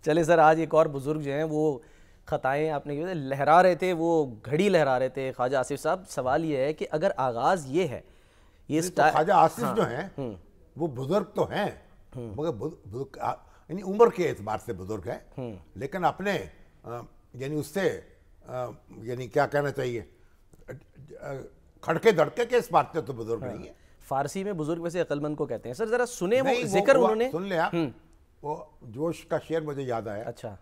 چلے سر، آج ایک اور بزرگ جو ہیں وہ خطائیں آپ نے لہرا رہے تھے، وہ گھڑی لہرا رہے تھے خواجہ آصف صاحب. سوال یہ ہے کہ اگر آغاز یہ ہے، یہ خواجہ آصف جو ہیں وہ بزرگ تو ہیں، مگر یعنی عمر کے اعتبار سے بزرگ ہیں، لیکن اپنے یعنی اس سے یعنی کیا کہنا چاہیے، کھڑکے دھڑکے کے اس بات سے تو بزرگ نہیں ہے. فارسی میں بزرگ ویسے عقل مند کو کہتے ہیں. سر ذرا سنیں وہ ذکر انہوں نے. سن لیں آپ، وہ جوش کا شعر مجھے یاد آیا. اچھا.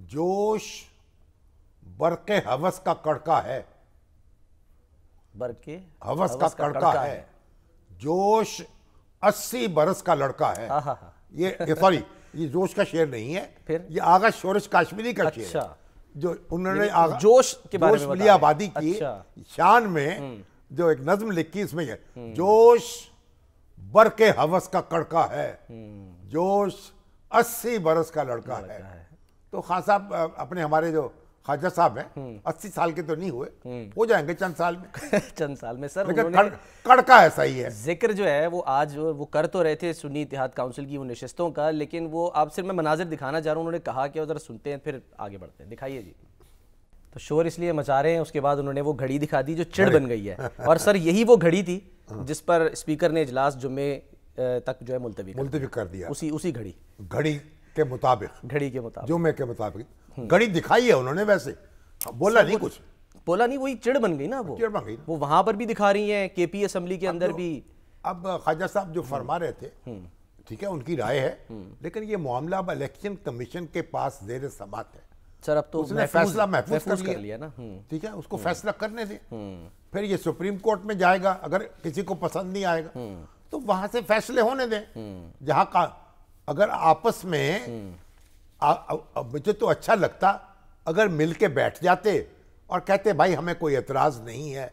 جوش برق ہوس کا کڑکا ہے، برق ہوس کا کڑکا ہے، جوش 80 برس کا لڑکا ہے. یہ سوری، یہ جوش کا شعر نہیں ہے، یہ آغا شورش کاشمیری کا شعر ہے جو انہوں نے جوش کے بارے میں ملی آبادی کی شان میں جو ایک نظم لکھی. اس میں یہ جوش برق ہوس کا کڑکا ہے، جوش 80 برس کا لڑکا ہے. تو خان صاحب اپنے ہمارے جو خواجہ صاحب ہیں 80 سال کے تو نہیں ہوئے، ہو جائیں گے چند سال میں. چند سال میں سر لیکن کڑکا ایسا ہی ہے. ذکر جو ہے وہ آج وہ کر تو رہے تھے سنی اتحاد کونسل کی وہ نشستوں کا، لیکن وہ آپ صرف میں مناظر دکھانا چاہ رہا ہوں. انہوں نے کہا کہ ذرا سنتے ہیں پھر آگے بڑھتے ہیں. دکھائیے جی. تو شور اس لیے مچا رہے ہیں، اس کے بعد انہوں نے وہ گھڑی دکھا دی جو چڑ بن گئی ہے. اور سر یہی وہ گھڑی تھی جس پر اسپیکر نے اجلاس جمعے تک جو ہے ملتوی کر دیا. اسی گھڑی کے مطابق، جمعے کے مطابق گھڑی دکھائی ہے انہوں نے، ویسے بولا نہیں کچھ، بولا نہیں، وہی چڑ بن گئی نا. وہ وہاں پر بھی دکھا رہی ہیں، کے پی اسمبلی کے اندر بھی. اب خواجہ صاحب جو فرما رہے تھے ٹھیک ہے، ان کی رائے ہے، لیکن یہ معاملہ اب الیکشن کمیشن کے پاس زیر سماعت ہے. سر اب تو اس نے فیصلہ محفوظ کر لیا نا. ٹھیک ہے، اس کو فیصلہ کرنے دیں، پھر یہ سپریم کورٹ میں جائے گا. اگر کسی کو پسند نہیں آئے گا تو وہاں سے فیصلے ہونے دیں. جہاں کا اگر آپس میں مجھے تو اچھا لگتا اگر مل کے بیٹھ جاتے اور کہتے بھائی ہمیں کوئی اعتراض نہیں ہے،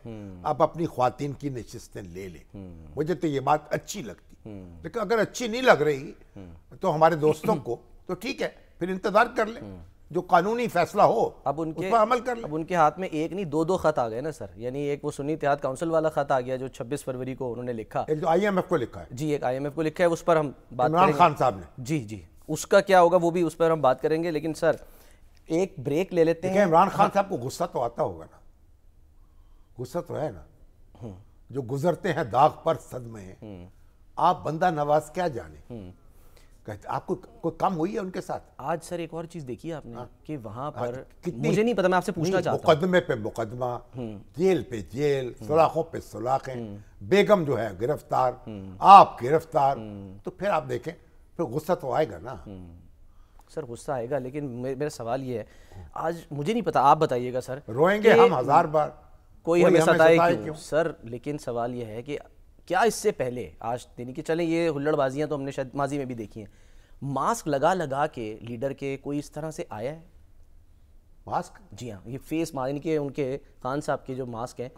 آپ اپنی خواتین کی نشستیں لے لیں. مجھے تو یہ بات اچھی لگتی، لیکن اگر اچھی نہیں لگ رہی تو ہمارے دوستوں کو تو ٹھیک ہے، پھر انتظار کر لیں، جو قانونی فیصلہ ہو اس پر عمل کر لیں. اب ان کے ہاتھ میں ایک نہیں دو خط آ گئے نا سر. یعنی ایک وہ سنی اتحاد کونسل والا خط آ گیا جو 26 فروری کو انہوں نے لکھا، ایک جو IMF کو لکھا ہے. جی ایک IMF کو لکھا ہے، اس پر ہم بات کریں عمران گے. خان صاحب نے. جی اس کا کیا ہوگا وہ بھی اس پر ہم بات کریں گے. لیکن سر ایک بریک لے لیتے ہیں. عمران خان صاحب کو غصہ تو آتا ہوگا نا، غصہ تو ہے نا. جو گزرتے ہیں داغ پر صدمے، آپ بندہ نواز کیا جانے. آپ کو کوئی کم ہوئی ہے ان کے ساتھ؟ آج سر ایک اور چیز دیکھی آپ نے کہ وہاں پر مجھے نہیں پتا، میں آپ سے پوچھنا چاہتا ہوں، مقدمے پہ مقدمہ، جیل پہ جیل، سلاخوں پہ سلاخیں، بیگم جو ہے گرفتار، آپ گرفتار، تو پھر آپ دیکھیں پھر غصہ تو آئے گا نا. سر غصہ آئے گا، لیکن میرا سوال یہ ہے، آج مجھے نہیں پتا، آپ بتائیے گا سر. روئیں گے ہم 1000 بار، کوئی ہمیں ستائے کیوں سر. لیکن سوال یہ ہے کہ کیا اس سے پہلے آج یعنی کہ چلیں یہ ہلڑ بازیاں تو ہم نے شاید ماضی میں بھی دیکھی ہیں، ماسک لگا کے لیڈر کے کوئی اس طرح سے آیا ہے ماسک؟ جی ہاں، یہ فیس یعنی کہ ان کے خان صاحب کے جو ماسک ہیں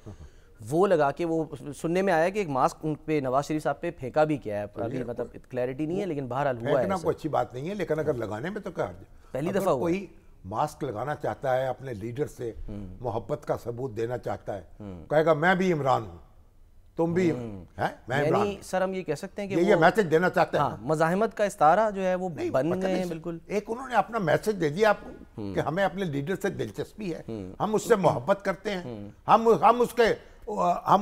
وہ لگا کے، وہ سننے میں آیا کہ ایک ماسک ان پہ نواز شریف صاحب پہ پھینکا بھی کیا ہے. ابھی مطلب کلیئرٹی نہیں ہے، لیکن بہرحال ہوا ہے. پھینکنا کوئی اچھی بات نہیں ہے، لیکن اگر لگانے میں تو کیا حرج ہے. پہلی دفعہ کوئی ماسک لگانا چاہتا ہے، اپنے لیڈر سے محبت کا ثبوت دینا چاہتا ہے، کہے گا میں بھی عمران ہوں، تم بھی ہیں، میں عمران. یعنی سر ہم یہ کہہ سکتے ہیں کہ یہ میسج دینا چاہتے ہیں. مزاحمت کا استعارہ جو ہے وہ بن گئے ہیں بالکل. ایک انہوں نے اپنا میسج دے دیا آپ کو کہ ہمیں اپنے لیڈر سے دلچسپی ہے، ہم اس سے محبت کرتے ہیں، ہم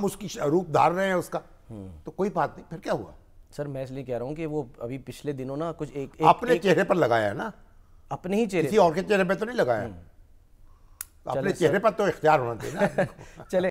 اس کی روپ دھار رہے ہیں اس کا، تو کوئی بات نہیں. پھر کیا ہوا سر؟ میں اس لیے کہہ رہا ہوں کہ وہ ابھی پچھلے دنوں نا کچھ ایک اپنے چہرے پر لگایا ہے نا، اپنے ہی چہرے، کسی اور کے چہرے پہ تو نہیں لگایا. اپنے چہرے پر تو اختیار ہونا چاہیے نا. چلے